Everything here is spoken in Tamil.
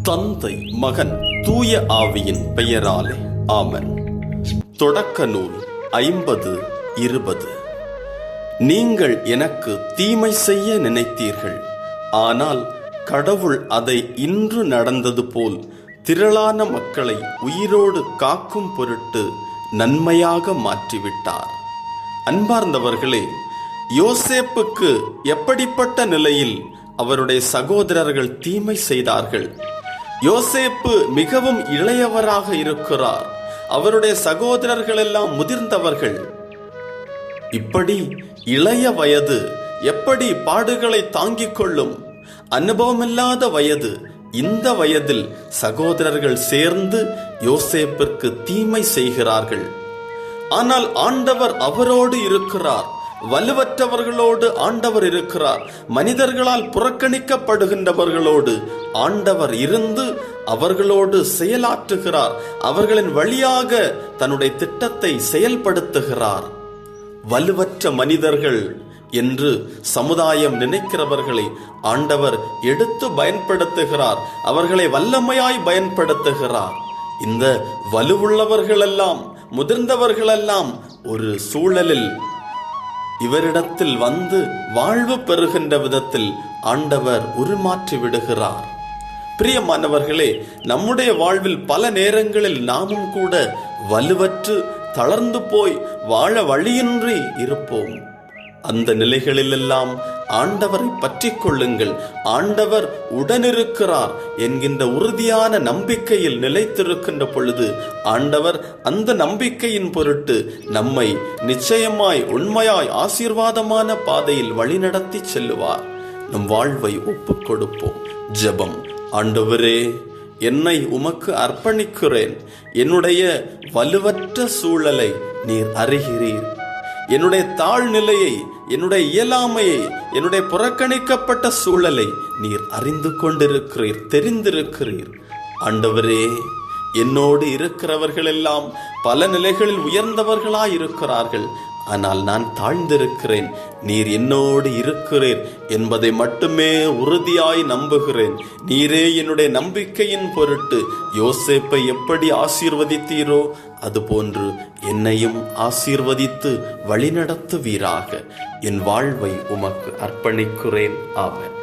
தந்தை, மகன், தூய ஆவியின் பெயராலே ஆமென். தொடக்க நூல் 50:20. நீங்கள் எனக்கு தீமை செய்ய நினைத்தீர்கள், ஆனால் கடவுள் அதை இன்று நடந்தது போல் திரளான மக்களை உயிரோடு காக்கும் பொருட்டு நன்மையாக மாற்றிவிட்டார். அன்பார்ந்தவர்களே, யோசேப்புக்கு எப்படிப்பட்ட நிலையில் அவருடைய சகோதரர்கள் தீமை செய்தார்கள்? யோசேப்பு மிகவும் இளையவராக இருக்கிறார். அவருடைய சகோதரர்கள் எல்லாம் முதிர்ந்தவர்கள். இப்படி இளைய வயது எப்படி பாடுகளை தாங்கிக் கொள்ளும்? அனுபவமில்லாத வயது. இந்த வயதில் சகோதரர்கள் சேர்ந்து யோசேப்பிற்கு தீமை செய்கிறார்கள். ஆனால் ஆண்டவர் அவரோடு இருக்கிறார். வலுவற்றவர்களோடு ஆண்டவர் இருக்கிறார். மனிதர்களால் புறக்கணிக்கப்படுகின்றவர்களோடு ஆண்டவர் இருந்து அவர்களோடு செயலாற்றுகிறார். அவர்களின் வழியாக தன்னுடைய திட்டத்தை செயல்படுத்துகிறார். வலுவற்ற மனிதர்கள் என்று சமுதாயம் நினைக்கிறவர்களை ஆண்டவர் எடுத்து பயன்படுத்துகிறார். அவர்களை வல்லமையாய் பயன்படுத்துகிறார். இந்த வலுவுள்ளவர்களெல்லாம், முதிர்ந்தவர்களெல்லாம் ஒரு சூழலில் இவரிடத்தில் வந்து வாழ்வு பெறுகின்ற விதத்தில் ஆண்டவர் உருமாற்றி விடுகிறார். பிரியமானவர்களே, நம்முடைய வாழ்வில் பல நேரங்களில் நாமும் கூட வலுவற்று தளர்ந்து போய் வாழ வழியின்றி இருப்போம். அந்த நிலைகளிலெல்லாம் ஆண்டவரை பற்றி கொள்ளுங்கள். ஆண்டவர் உடனிருக்கிறார் என்கின்ற உறுதியான நம்பிக்கையில் நிலைத்திருக்கின்ற பொழுது ஆண்டவர் அந்த நம்பிக்கையின் பொருட்டு நம்மை நிச்சயமாய் உண்மையாய் ஆசீர்வாதமான பாதையில் வழிநடத்தி செல்லுவார். நம் வாழ்வை ஒப்புக் கொடுப்போம். ஜெபம். ஆண்டவரே, என்னை உமக்கு அர்ப்பணிக்கிறேன். என்னுடைய வலுவற்ற சூழலை நீர் அறிகிறீர். என்னுடைய தாழ்நிலையை, என்னுடைய இயலாமையை, என்னுடைய புறக்கணிக்கப்பட்ட சூழலை நீர் அறிந்து கொண்டிருக்கிறீர், தெரிந்திருக்கிறீர். ஆண்டவரே, என்னோடு இருக்கிறவர்கள் எல்லாம் பல நிலைகளில் உயர்ந்தவர்களாயிருக்கிறார்கள். ஆனால் நான் தாழ்ந்திருக்கிறேன். நீர் என்னோடு இருக்கிறீர் என்பதை மட்டுமே உறுதியாய் நம்புகிறேன். நீரே என்னுடைய நம்பிக்கையின் பொருட்டு யோசேப்பை எப்படி ஆசீர்வதித்தீரோ அதுபோன்று என்னையும் ஆசீர்வதித்து வழிநடத்துவீராக. என் வாழ்வை உமக்கு அர்ப்பணிக்கிறேன். ஆமென்.